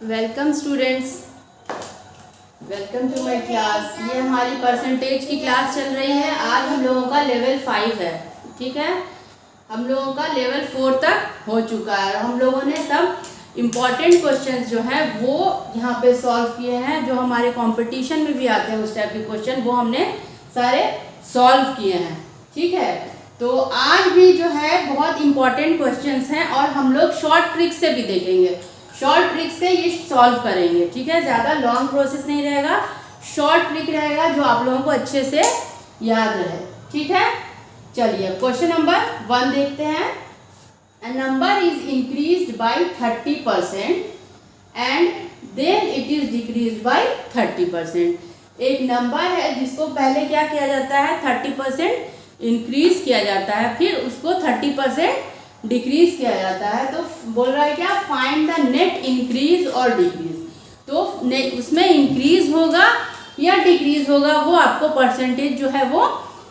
Welcome students, welcome to my class. ये हमारी percentage की क्लास चल रही है। आज हम लोगों का लेवल 5 है, ठीक है। हम लोगों का लेवल 4 तक हो चुका है। हम लोगों ने सब इम्पॉर्टेंट क्वेश्चंस जो हैं वो यहाँ पे सॉल्व किए हैं। जो हमारे कंपटीशन में भी आते हैं उस टाइप के क्वेश्चन, वो हमने सारे सॉल्व किए हैं, ठीक है। तो आज भी जो है बहुत इम्पॉर्टेंट क्वेश्चंस हैं और हम लोग शॉर्ट ट्रिक से भी देखेंगे। शॉर्ट ट्रिक से ये सॉल्व करेंगे, ठीक है। ज़्यादा लॉन्ग प्रोसेस नहीं रहेगा, शॉर्ट ट्रिक रहेगा जो आप लोगों को अच्छे से याद रहे, ठीक है। चलिए क्वेश्चन नंबर 1 देखते हैं। A number is increased by 30% and then it is decreased by 30%। एक नंबर है जिसको पहले क्या किया जाता है, 30% इंक्रीज किया जाता है, फिर उसको 30% डिक्रीज किया जाता है। तो बोल रहा है क्या, फाइंड द नेट इंक्रीज और डिक्रीज। तो उसमें इंक्रीज होगा या डिक्रीज होगा, वो आपको परसेंटेज जो है वो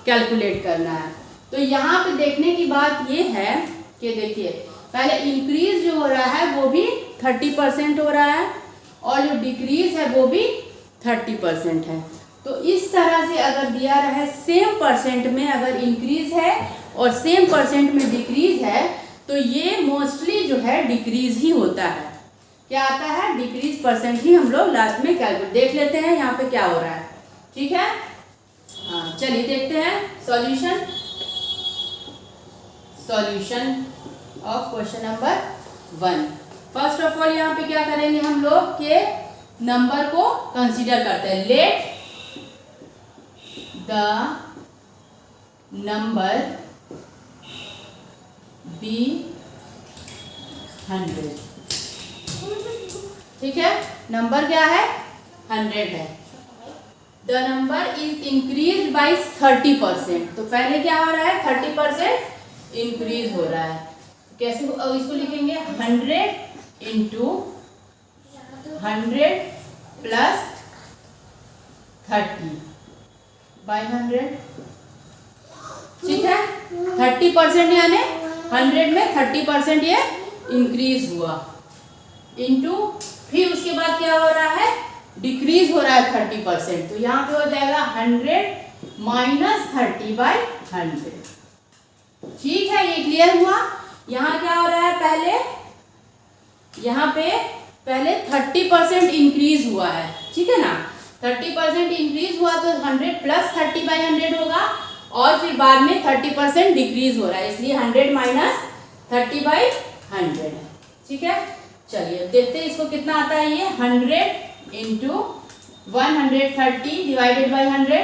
कैलकुलेट करना है। तो यहाँ पे देखने की बात ये है कि देखिए, पहले इंक्रीज जो हो रहा है वो भी 30% हो रहा है और जो डिक्रीज है वो भी 30% है। तो इस तरह से अगर दिया रहे सेम परसेंट में अगर इंक्रीज है और सेम परसेंट में डिक्रीज है, तो ये मोस्टली जो है डिक्रीज ही होता है। क्या आता है, डिक्रीज परसेंट ही हम लोग लास्ट में कैलकुलेट। देख लेते हैं यहाँ पे क्या हो रहा है, ठीक है। हाँ चलिए देखते हैं solution of question number 1। First of all यहाँ पे क्या करेंगे हम लोग के नंबर को कंसीडर करते हैं। लेट द नंबर बी 100, ठीक है। नंबर क्या है, 100 है। The number is increase by 30%। तो पहले क्या हो रहा है, 30% इंक्रीज हो रहा है। कैसे इसको लिखेंगे, 100 इंटू 100 प्लस 30 बाई 100, ठीक है। 30% यानी 100 में 30% ये इंक्रीज हुआ, इंटू फिर उसके बाद क्या हो रहा है, डिक्रीज हो रहा है 30%। तो यहाँ पे हो जाएगा 100 माइनस 30 बाई 100, ठीक है। ये क्लियर हुआ। यहाँ क्या हो रहा है, यहाँ पे पहले 30% इंक्रीज हुआ है, ठीक है ना। 30% इंक्रीज हुआ तो 100 प्लस 30 बाई 100 होगा और फिर बाद में 30% डिक्रीज हो रहा है, इसलिए 100 माइनस 30 बाई 100 है, ठीक है। चलिए देखते हैं इसको कितना आता है। ये 100 इंटू 130 डिवाइडेड बाई 100,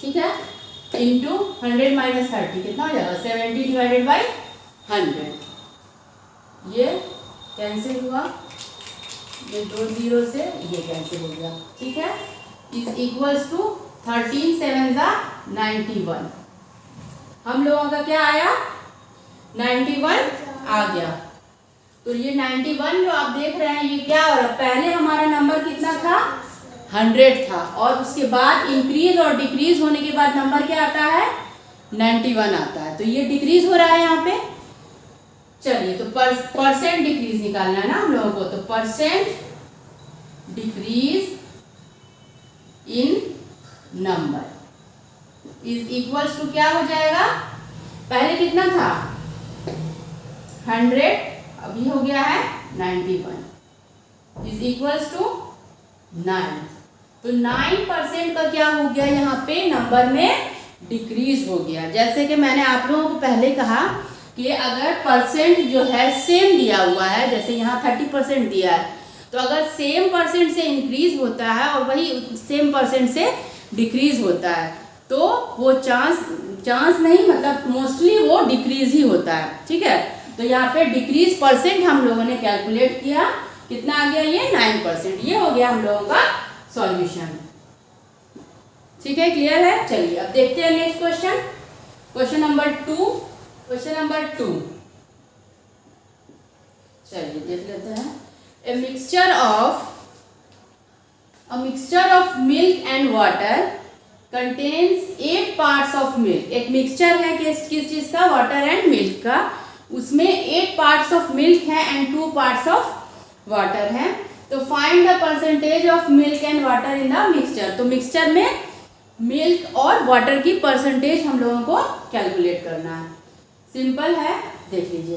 ठीक है, इंटू 100 माइनस 30 कितना हो जाएगा, 70 डिवाइडेड बाई 100। ये कैंसिल हुआ, ये 2 0 से ये कैंसिल हो गया, ठीक है। Is equals to 13 7 91। हम लोगों का क्या आया, 91 आ गया। तो ये 91 जो आप देख रहे हैं ये क्या हो रहा है, पहले हमारा नंबर कितना था, 100 था और उसके बाद इंक्रीज और डिक्रीज होने के बाद नंबर क्या आता है, 91 आता है। तो ये डिक्रीज हो रहा है यहाँ पे। चलिए तो परसेंट डिक्रीज निकालना है ना हम लोगों को। तो percent decrease in number is equals to क्या हो जाएगा, पहले कितना था 100, अभी हो गया है 91 इज इक्वल्स टू 9। तो 9% का क्या हो गया, यहाँ पे नंबर में डिक्रीज हो गया। जैसे कि मैंने आप लोगों को पहले कहा कि अगर परसेंट जो है सेम दिया हुआ है, जैसे यहाँ 30% दिया है, तो अगर सेम परसेंट से इंक्रीज होता है और वही सेम परसेंट से डिक्रीज होता है, तो वो चांस नहीं, मतलब मोस्टली वो डिक्रीज ही होता है, ठीक है। तो यहाँ पे डिक्रीज परसेंट हम लोगों ने कैलकुलेट किया, कितना आ गया, ये 9%। ये हो गया हम लोगों का सॉल्यूशन, ठीक है, क्लियर है। चलिए अब देखते हैं नेक्स्ट क्वेश्चन, क्वेश्चन नंबर 2। चलिए देख लेते हैं। A mixture of milk and water contains 8 parts of milk. एक मिक्सचर है किस चीज का, वाटर एंड मिल्क का। उसमें 8 पार्ट्स ऑफ मिल्क है एंड 2 पार्ट्स ऑफ वाटर है। तो find the percentage of milk and water in the mixture. तो मिक्सचर में मिल्क और वाटर की परसेंटेज हम लोगों को कैलकुलेट करना है। सिंपल है, देख लीजिए।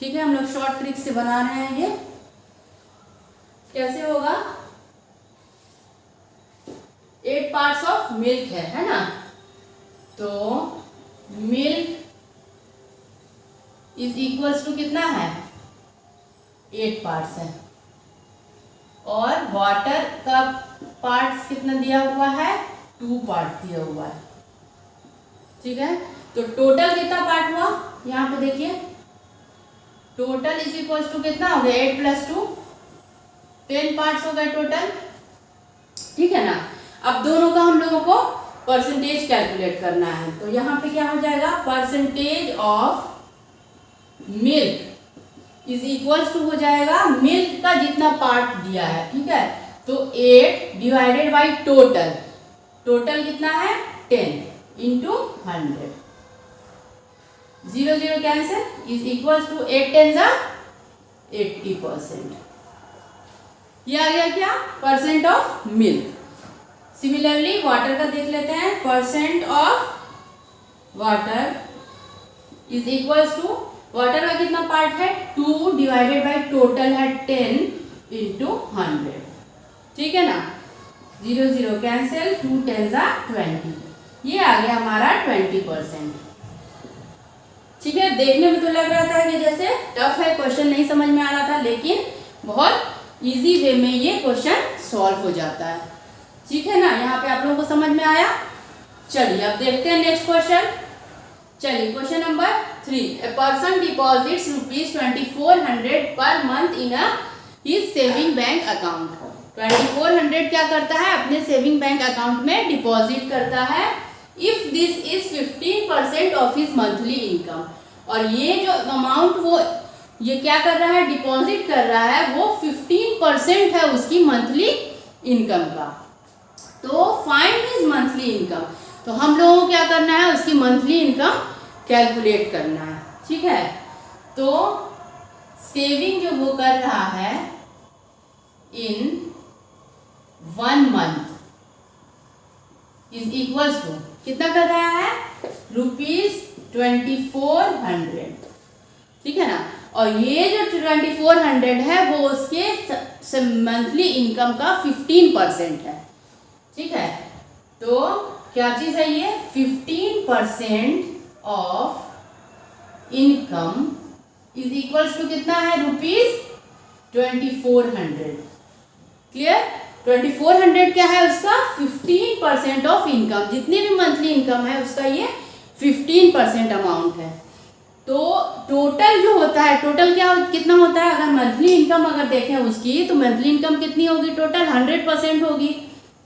ठीक है, हम लोग शॉर्ट ट्रिक से बना रहे हैं। ये कैसे होगा? 8 पार्ट्स ऑफ मिल्क है ना। तो मिल्क इज इक्वल्स टू कितना है? 8 पार्ट्स है। और वाटर का पार्ट्स कितना दिया हुआ है? 2 पार्ट दिया हुआ है। ठीक है, तो टोटल कितना पार्ट हुआ? यहाँ पे देखिए, टोटल इज इक्वल्स टू कितना हो गया? 8 + 2 10 पार्ट्स हो गए टोटल। ठीक है ना। अब दोनों का हम लोगों को परसेंटेज कैलकुलेट करना है। तो यहाँ पे क्या हो जाएगा? Percentage of milk is equals to हो जाएगा मिल्क का जितना पार्ट दिया है। ठीक है, तो 8 डिवाइडेड बाई टोटल। टोटल कितना है? 10 into 100। 0 0 cancel is equals to 8 10 80%। ये आ गया क्या? Percent of milk. Similarly water का देख लेते हैं। Percent of water is equals to, water का कितना पार्ट है? 2 डिवाइडेड बाई टोटल है 10 इंटू 100। ठीक है ना। 0 0 कैंसिल, 2 10 20। ये आ गया हमारा 20%। ठीक है, देखने में तो लग रहा था कि जैसे टफ है, क्वेश्चन नहीं समझ में आ रहा था, लेकिन बहुत इजी वे में ये क्वेश्चन सॉल्व हो जाता है। ठीक है ना। यहाँ पे आप लोगों को समझ में आया। चलिए अब देखते हैं नेक्स्ट क्वेश्चन। चलिए question number 3। A person deposits ₹2400 per month in his saving bank account. 2400 क्या करता है? अपने सेविंग बैंक अकाउंट में डिपॉजिट करता है। If this is 15% of his monthly income. और ये जो अमाउंट वो ये क्या कर रहा है? डिपॉजिट कर रहा है, वो 15% है उसकी मंथली इनकम का। तो फाइंड हिज मंथली इनकम। तो हम लोगों को क्या करना है? उसकी मंथली इनकम कैलकुलेट करना है। ठीक है, तो सेविंग जो वो कर रहा है इन 1 मंथ इज इक्वल्स टू कितना कर रहा है? ₹2400। ठीक है ना। और ये जो 2400 है वो उसके मंथली इनकम का 15% है। ठीक है, तो क्या चीज है ये? 15% of income is equals to कितना है? ₹2400। क्लियर? 2400 क्या है? उसका 15% ऑफ इनकम। जितनी भी मंथली इनकम है उसका ये 15% अमाउंट है। तो टोटल जो होता है, टोटल क्या कितना होता है? अगर मंथली इनकम अगर देखें उसकी, तो मंथली इनकम कितनी होगी? टोटल 100% होगी।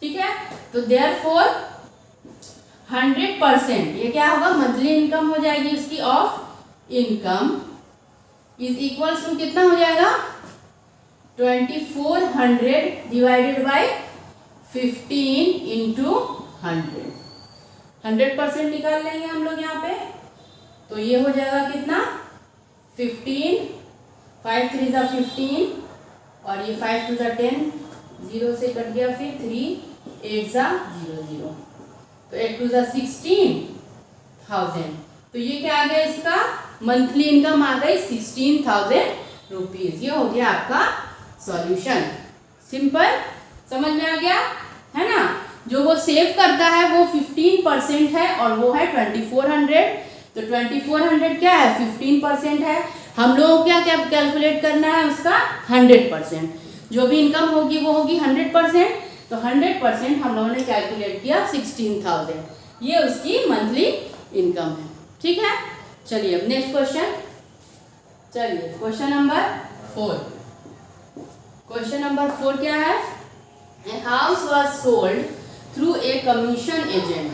ठीक है, तो देयरफॉर 100% ये क्या होगा? मंथली इनकम हो जाएगी उसकी of income is equals to कितना हो जाएगा? 2400 डिवाइडेड बाई 15 इंटू 100। 100% निकाल लेंगे हम लोग यहाँ पे। तो ये हो जाएगा कितना? 15, 5 3 = 15 और ये 5 2 = 10, 0 से कट गया, फिर 3 8 = 0 0, तो 8 2 = 16,000। तो ये क्या आ गया? इसका मंथली इनकम आ गई 16,000 रुपीज। ये हो गया आपका सॉल्यूशन। सिंपल, समझ में आ गया है ना। जो वो सेव करता है वो 15% है और वो है 2400। तो 2400 क्या है? 15% है। हम लोगों को क्या कैलकुलेट करना है? उसका 100%। जो भी इनकम होगी वो होगी 100%। तो 100% हम लोगों ने कैलकुलेट किया 16,000। ये उसकी मंथली इनकम है। ठीक है, चलिए अब नेक्स्ट क्वेश्चन। चलिए क्वेश्चन नंबर 4। क्वेश्चन नंबर 4 क्या है? A house was sold through a commission agent.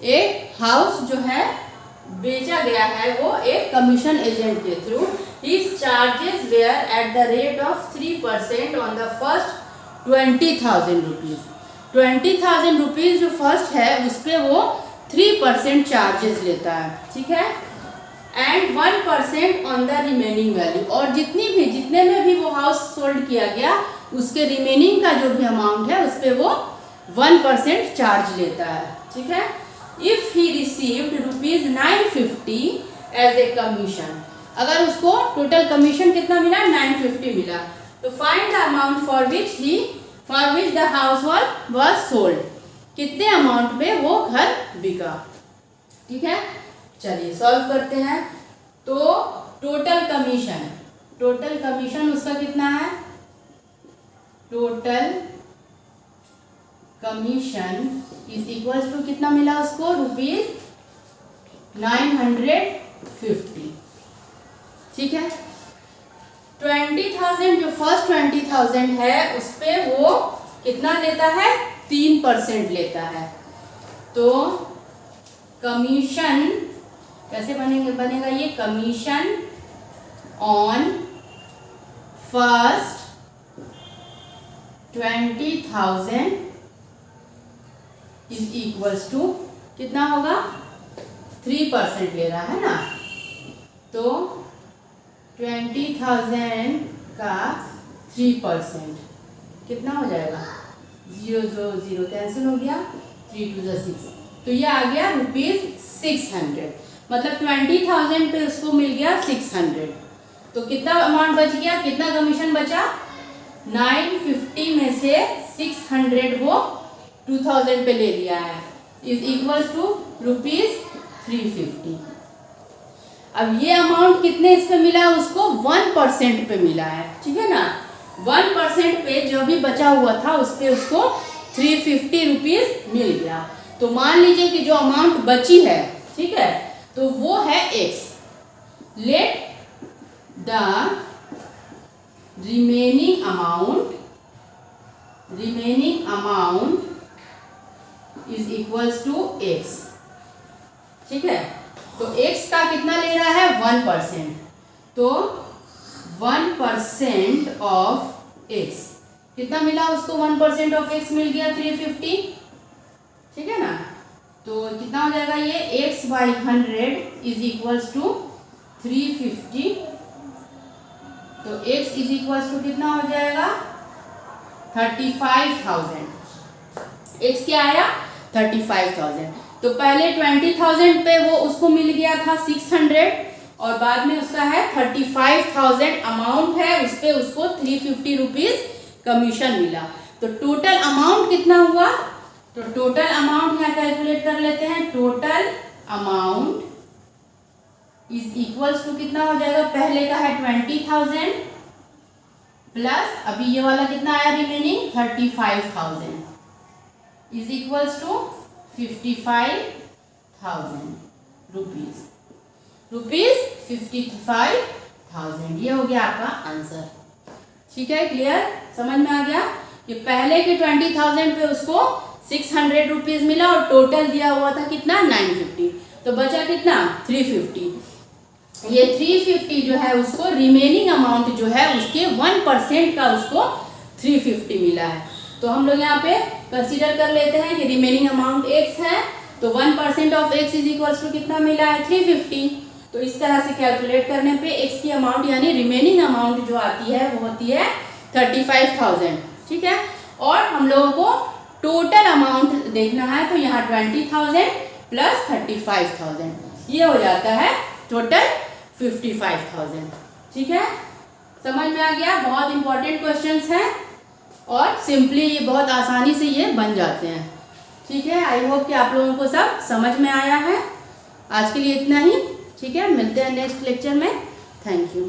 एक हाउस जो है बेचा गया है वो एक कमीशन एजेंट के थ्रू। His charges were at the rate of 3% on the first 20,000 rupees. 20,000 rupees जो फर्स्ट है उस पर वो 3% चार्जेस लेता है। ठीक है, and 1% on the remaining value, और जितने में भी वो हाउस सोल्ड किया गया उसके रिमेनिंग का जो भी अमाउंट है उस पर वो 1% चार्ज लेता है, ठीक है। If he received ₹950 as a commission, अगर उसको टोटल कमीशन कितना मिला, 950 मिला, तो find the amount for which the house was sold, कितने अमाउंट पे वो घर बिका, ठीक है। चलिए सॉल्व करते हैं। तो टोटल कमीशन उसका कितना है, total commission is equal to कितना मिला उसको, ₹950, ठीक है। 20,000 जो फर्स्ट 20,000 है उस पे वो कितना लेता है, 3% लेता है। तो कमीशन कैसे बनेगा ये, commission on first 20,000 is equals to कितना होगा, 3% ले रहा है ना, तो 20,000 का 3% कितना हो जाएगा, 0 कैंसिल हो गया, 3 2 6, तो ये आ गया ₹600, मतलब 20,000 पे उसको मिल गया 600। तो कितना अमाउंट बच गया, कितना कमीशन बचा, 950 में से 600 वो 2000 पे ले लिया है, इज इक्वल टू ₹350। अब ये अमाउंट कितने इस पे मिला, उसको 1% पे मिला है, ठीक है ना। 1% पे जो भी बचा हुआ था उस पे उसको ₹350 मिल गया। तो मान लीजिए कि जो अमाउंट बची है, ठीक है, तो वो है x। Let the remaining amount is equals to x, ठीक है। तो x का कितना ले रहा है, 1%, तो 1% ऑफ x कितना मिला उसको, 1% ऑफ x मिल गया 350, ठीक है ना। तो कितना हो जाएगा ये, x/100 इज इक्वल्स टू 350, तो x इज इक्वल्स टू कितना हो जाएगा, 35,000। x क्या आया, 35,000। तो पहले 20,000 पे वो उसको मिल गया था 600, और बाद में उसका है 35,000 अमाउंट है, उस पे उसको ₹350 कमीशन मिला। तो टोटल अमाउंट कितना हुआ, तो टोटल अमाउंट यहाँ कैलकुलेट कर लेते हैं। Total amount is equals to कितना हो जाएगा, पहले का है 20,000 प्लस अभी ये वाला कितना आया remaining 35,000 is equals to 55,000 rupees 55,000। ये हो गया आपका आंसर, ठीक है। क्लियर, समझ में आ गया। कि पहले के 20,000 पे उसको 600 रुपीज मिला और टोटल दिया हुआ था कितना 950, तो बचा कितना 350। ये 350 जो है उसको रिमेनिंग अमाउंट जो है उसके 1% का उसको 350 मिला है। तो हम लोग यहाँ पे कंसीडर कर लेते हैं कि रिमेनिंग अमाउंट x है, तो 1% of x is equals to कितना मिला है 350। तो इस तरह से कैलकुलेट करने पे x की अमाउंट यानी रिमेनिंग अमाउंट जो आती है वो होती है 35,000, ठीक है। और हम लोगों को टोटल अमाउंट देखना है, तो यहाँ 20,000 प्लस 35,000 ये हो जाता है टोटल 55,000, ठीक है। समझ में आ गया। बहुत इंपॉर्टेंट क्वेश्चंस हैं और सिंपली ये बहुत आसानी से ये बन जाते हैं, ठीक है। आई होप कि आप लोगों को सब समझ में आया है। आज के लिए इतना ही, ठीक है। मिलते हैं नेक्स्ट लेक्चर में। Thank you.